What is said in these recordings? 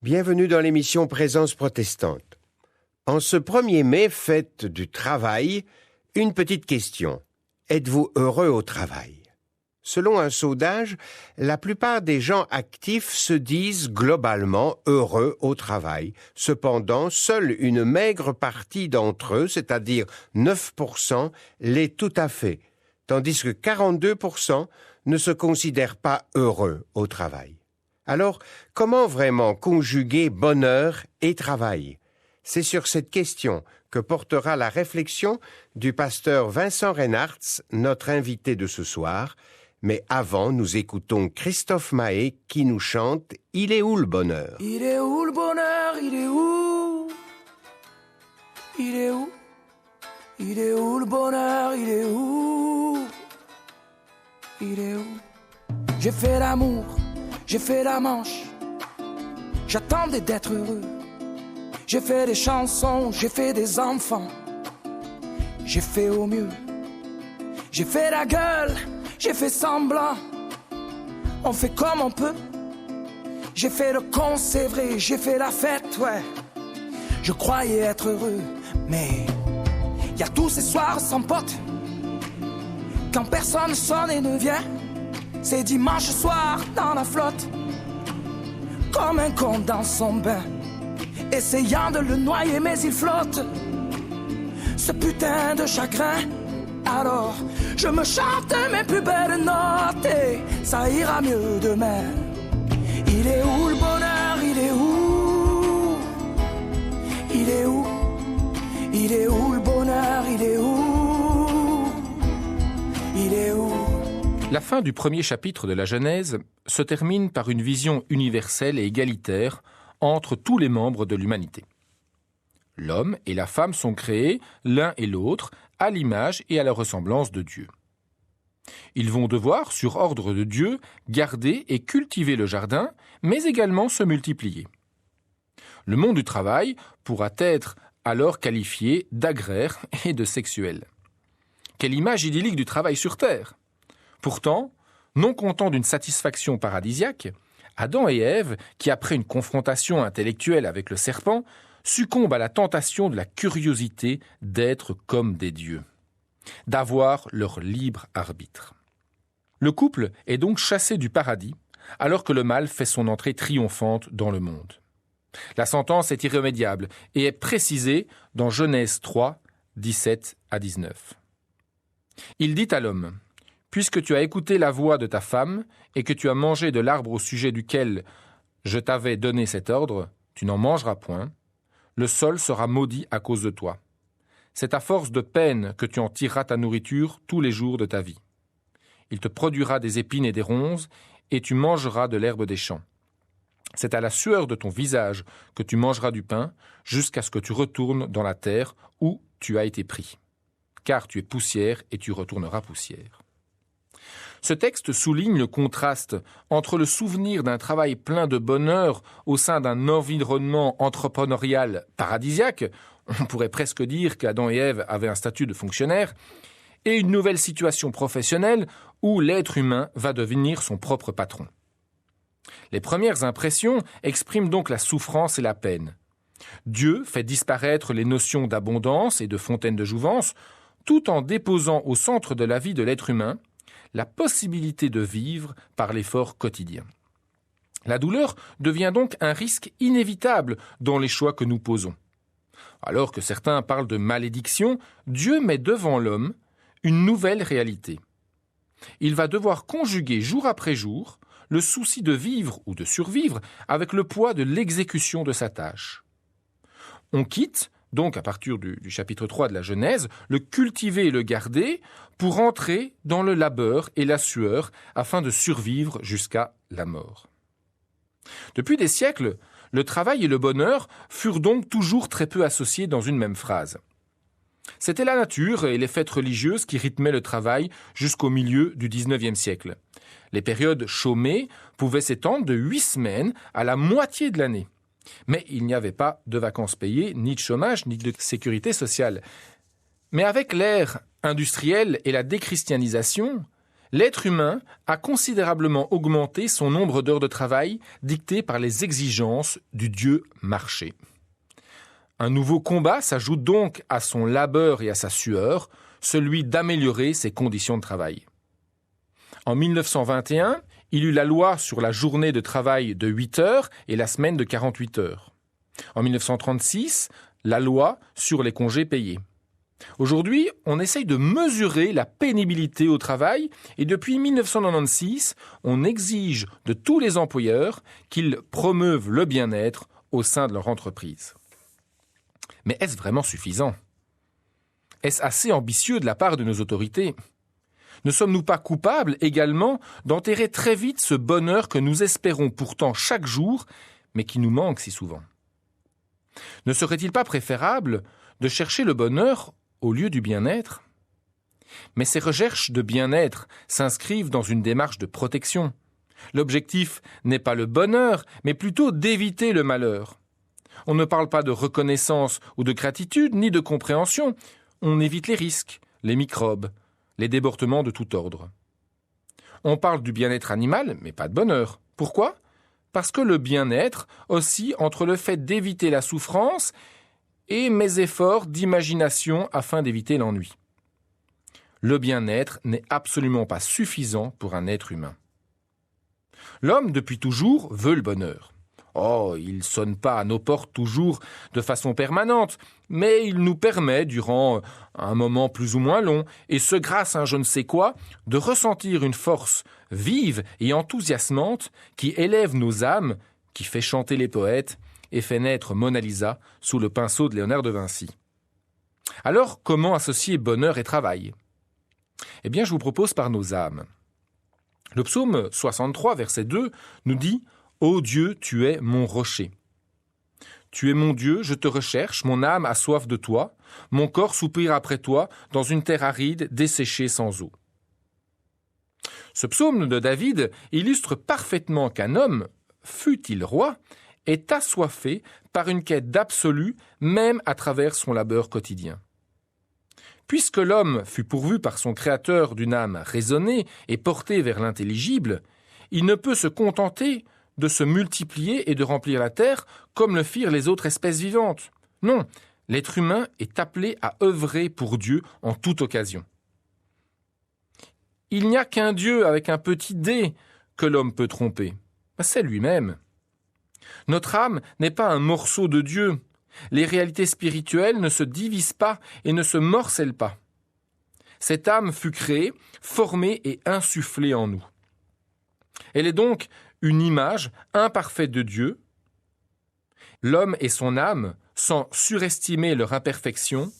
Bienvenue dans l'émission Présence protestante. En ce 1er mai, fête du travail, une petite question. Êtes-vous heureux au travail? Selon un sondage, la plupart des gens actifs se disent globalement heureux au travail. Cependant, seule une maigre partie d'entre eux, c'est-à-dire 9%, l'est tout à fait, tandis que 42% ne se considèrent pas heureux au travail. Alors, comment vraiment conjuguer bonheur et travail? C'est sur cette question que portera la réflexion du pasteur Vincent Reinhartz, notre invité de ce soir. Mais avant, nous écoutons Christophe Mahé qui nous chante « Il est où le bonheur ?» Il est où le bonheur? Il est où? Il est où? Il est où le bonheur? Il est où? Il est où? J'ai fait l'amour, j'ai fait la manche, j'attendais d'être heureux. J'ai fait des chansons, j'ai fait des enfants, j'ai fait au mieux. J'ai fait la gueule, j'ai fait semblant, on fait comme on peut. J'ai fait le con, c'est vrai, j'ai fait la fête, ouais. Je croyais être heureux, mais y a tous ces soirs sans pote, quand personne sonne et ne vient. C'est dimanche soir dans la flotte, comme un con dans son bain, essayant de le noyer mais il flotte, ce putain de chagrin. Alors je me chante mes plus belles notes et ça ira mieux demain. Il est où le bonheur? Il est où? Il est où? Il est où le bonheur? Il est où? Il est où? La fin du premier chapitre de la Genèse se termine par une vision universelle et égalitaire entre tous les membres de l'humanité. L'homme et la femme sont créés, l'un et l'autre, à l'image et à la ressemblance de Dieu. Ils vont devoir, sur ordre de Dieu, garder et cultiver le jardin, mais également se multiplier. Le monde du travail pourra être alors qualifié d'agraire et de sexuel. Quelle image idyllique du travail sur terre! Pourtant, non content d'une satisfaction paradisiaque, Adam et Ève, qui après une confrontation intellectuelle avec le serpent, succombent à la tentation de la curiosité d'être comme des dieux, d'avoir leur libre arbitre. Le couple est donc chassé du paradis, alors que le mal fait son entrée triomphante dans le monde. La sentence est irrémédiable et est précisée dans Genèse 3, 17 à 19. Il dit à l'homme: « Puisque tu as écouté la voix de ta femme et que tu as mangé de l'arbre au sujet duquel je t'avais donné cet ordre, tu n'en mangeras point. Le sol sera maudit à cause de toi. C'est à force de peine que tu en tireras ta nourriture tous les jours de ta vie. Il te produira des épines et des ronces, et tu mangeras de l'herbe des champs. C'est à la sueur de ton visage que tu mangeras du pain, jusqu'à ce que tu retournes dans la terre où tu as été pris. Car tu es poussière et tu retourneras poussière. » Ce texte souligne le contraste entre le souvenir d'un travail plein de bonheur au sein d'un environnement entrepreneurial paradisiaque, on pourrait presque dire qu'Adam et Ève avaient un statut de fonctionnaire, et une nouvelle situation professionnelle où l'être humain va devenir son propre patron. Les premières impressions expriment donc la souffrance et la peine. Dieu fait disparaître les notions d'abondance et de fontaine de jouvence, tout en déposant au centre de la vie de l'être humain la possibilité de vivre par l'effort quotidien. La douleur devient donc un risque inévitable dans les choix que nous posons. Alors que certains parlent de malédiction, Dieu met devant l'homme une nouvelle réalité. Il va devoir conjuguer jour après jour le souci de vivre ou de survivre avec le poids de l'exécution de sa tâche. On quitte donc à partir du chapitre 3 de la Genèse, le cultiver et le garder pour entrer dans le labeur et la sueur afin de survivre jusqu'à la mort. Depuis des siècles, le travail et le bonheur furent donc toujours très peu associés dans une même phrase. C'était la nature et les fêtes religieuses qui rythmaient le travail jusqu'au milieu du XIXe siècle. Les périodes chômées pouvaient s'étendre de 8 semaines à la moitié de l'année. Mais il n'y avait pas de vacances payées, ni de chômage, ni de sécurité sociale. Mais avec l'ère industrielle et la déchristianisation, l'être humain a considérablement augmenté son nombre d'heures de travail dictées par les exigences du dieu marché. Un nouveau combat s'ajoute donc à son labeur et à sa sueur, celui d'améliorer ses conditions de travail. En 1921, il eut la loi sur la journée de travail de 8 heures et la semaine de 48 heures. En 1936, la loi sur les congés payés. Aujourd'hui, on essaye de mesurer la pénibilité au travail et depuis 1996, on exige de tous les employeurs qu'ils promeuvent le bien-être au sein de leur entreprise. Mais est-ce vraiment suffisant ? Est-ce assez ambitieux de la part de nos autorités ? Ne sommes-nous pas coupables également d'enterrer très vite ce bonheur que nous espérons pourtant chaque jour, mais qui nous manque si souvent ? Ne serait-il pas préférable de chercher le bonheur au lieu du bien-être ? Mais ces recherches de bien-être s'inscrivent dans une démarche de protection. L'objectif n'est pas le bonheur, mais plutôt d'éviter le malheur. On ne parle pas de reconnaissance ou de gratitude, ni de compréhension. On évite les risques, les microbes, les débordements de tout ordre. On parle du bien-être animal, mais pas de bonheur. Pourquoi ? Parce que le bien-être oscille entre le fait d'éviter la souffrance et mes efforts d'imagination afin d'éviter l'ennui. Le bien-être n'est absolument pas suffisant pour un être humain. L'homme, depuis toujours, veut le bonheur. Oh, il ne sonne pas à nos portes toujours de façon permanente, mais il nous permet, durant un moment plus ou moins long, et ce grâce à un je ne sais quoi, de ressentir une force vive et enthousiasmante qui élève nos âmes, qui fait chanter les poètes et fait naître Mona Lisa sous le pinceau de Léonard de Vinci. Alors, comment associer bonheur et travail ? Eh bien, je vous propose par nos âmes. Le psaume 63, verset 2, nous dit « Ô Dieu, tu es mon rocher. Tu es mon Dieu, je te recherche, mon âme a soif de toi, mon corps soupire après toi dans une terre aride, desséchée sans eau. » Ce psaume de David illustre parfaitement qu'un homme, fût-il roi, est assoiffé par une quête d'absolu, même à travers son labeur quotidien. Puisque l'homme fut pourvu par son Créateur d'une âme raisonnée et portée vers l'intelligible, il ne peut se contenter de se multiplier et de remplir la terre comme le firent les autres espèces vivantes. Non, l'être humain est appelé à œuvrer pour Dieu en toute occasion. Il n'y a qu'un Dieu avec un petit dé que l'homme peut tromper. C'est lui-même. Notre âme n'est pas un morceau de Dieu. Les réalités spirituelles ne se divisent pas et ne se morcellent pas. Cette âme fut créée, formée et insufflée en nous. Elle est donc une image imparfaite de Dieu. L'homme et son âme, sans surestimer leur imperfection,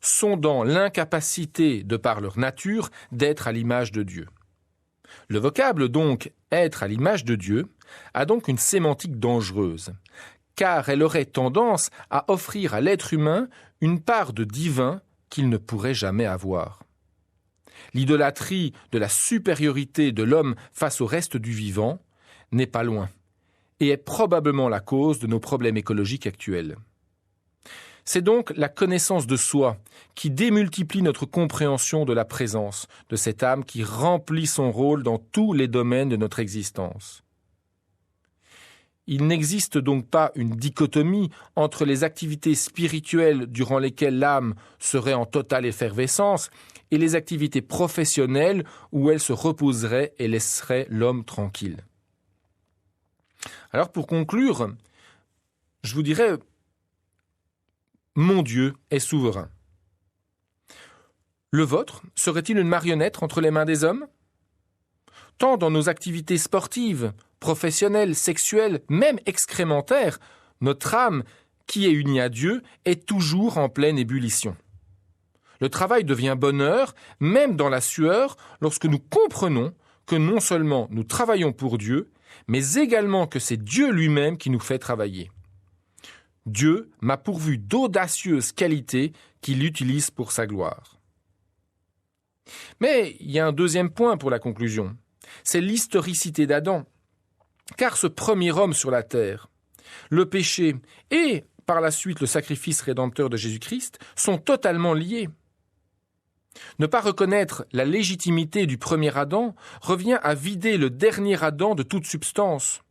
sont dans l'incapacité, de par leur nature, d'être à l'image de Dieu. Le vocable, donc, être à l'image de Dieu, a donc une sémantique dangereuse, car elle aurait tendance à offrir à l'être humain une part de divin qu'il ne pourrait jamais avoir. L'idolâtrie de la supériorité de l'homme face au reste du vivant n'est pas loin et est probablement la cause de nos problèmes écologiques actuels. C'est donc la connaissance de soi qui démultiplie notre compréhension de la présence de cette âme qui remplit son rôle dans tous les domaines de notre existence. Il n'existe donc pas une dichotomie entre les activités spirituelles durant lesquelles l'âme serait en totale effervescence et les activités professionnelles où elle se reposerait et laisserait l'homme tranquille. Alors pour conclure, je vous dirais, mon Dieu est souverain. Le vôtre serait-il une marionnette entre les mains des hommes ? Tant dans nos activités sportives, professionnelles, sexuelles, même excrémentaires, notre âme, qui est unie à Dieu, est toujours en pleine ébullition. Le travail devient bonheur, même dans la sueur, lorsque nous comprenons que non seulement nous travaillons pour Dieu, mais également que c'est Dieu lui-même qui nous fait travailler. Dieu m'a pourvu d'audacieuses qualités qu'il utilise pour sa gloire. Mais il y a un deuxième point pour la conclusion, c'est l'historicité d'Adam. Car ce premier homme sur la terre, le péché et par la suite le sacrifice rédempteur de Jésus-Christ sont totalement liés. Ne pas reconnaître la légitimité du premier Adam revient à vider le dernier Adam de toute substance.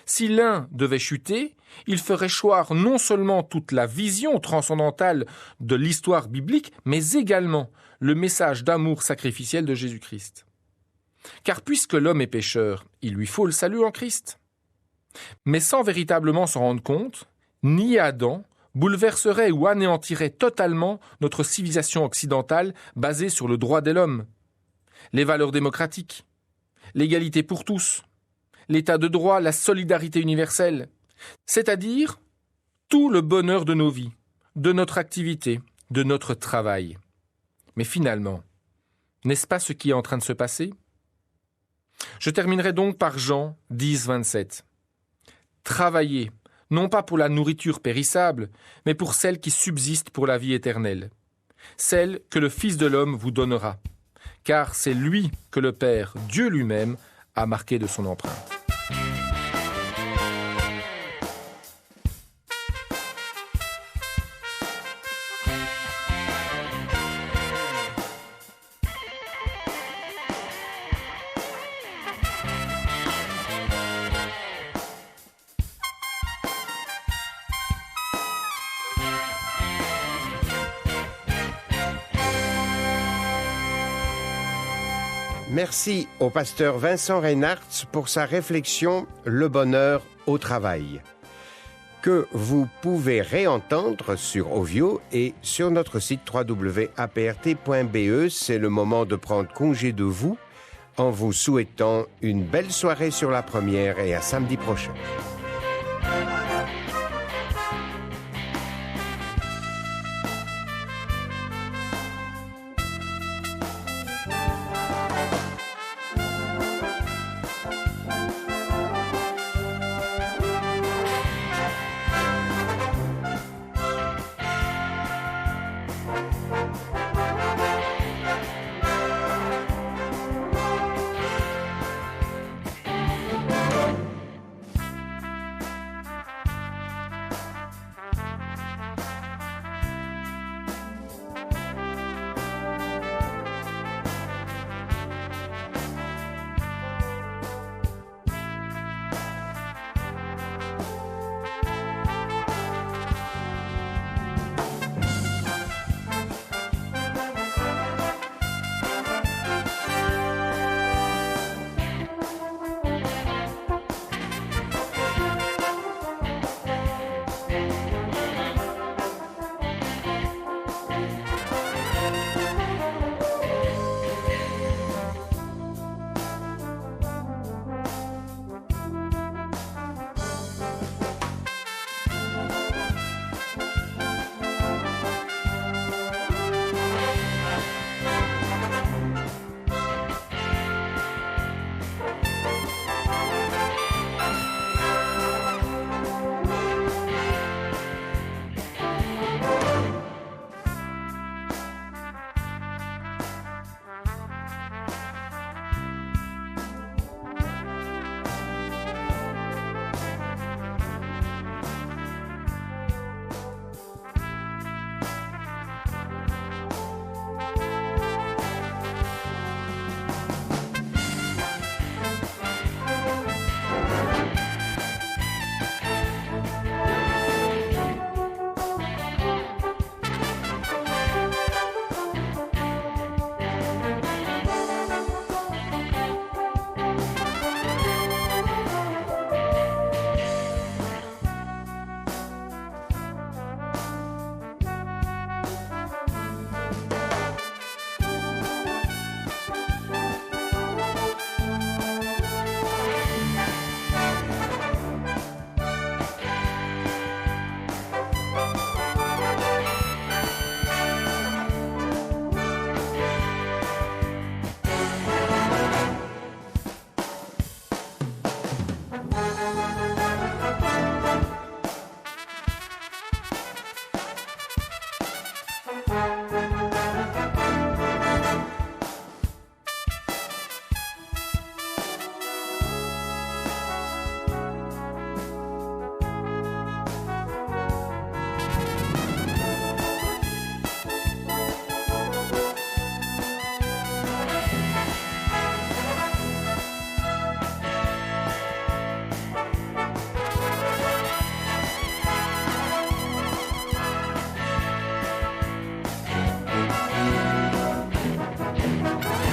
Si l'un devait chuter, il ferait choir non seulement toute la vision transcendantale de l'histoire biblique, mais également le message d'amour sacrificiel de Jésus-Christ. Car puisque l'homme est pécheur, il lui faut le salut en Christ. Mais sans véritablement s'en rendre compte, nier Adam bouleverserait ou anéantirait totalement notre civilisation occidentale basée sur le droit de l'homme, les valeurs démocratiques, l'égalité pour tous, l'état de droit, la solidarité universelle, c'est-à-dire tout le bonheur de nos vies, de notre activité, de notre travail. Mais finalement, n'est-ce pas ce qui est en train de se passer ? Je terminerai donc par Jean 10, 27. Travaillez, non pas pour la nourriture périssable, mais pour celle qui subsiste pour la vie éternelle, celle que le Fils de l'homme vous donnera, car c'est lui que le Père, Dieu lui-même, a marqué de son empreinte. Merci au pasteur Vincent Reinhartz pour sa réflexion « Le bonheur au travail » que vous pouvez réentendre sur Ovio et sur notre site www.aprt.be. C'est le moment de prendre congé de vous en vous souhaitant une belle soirée sur la première et à samedi prochain.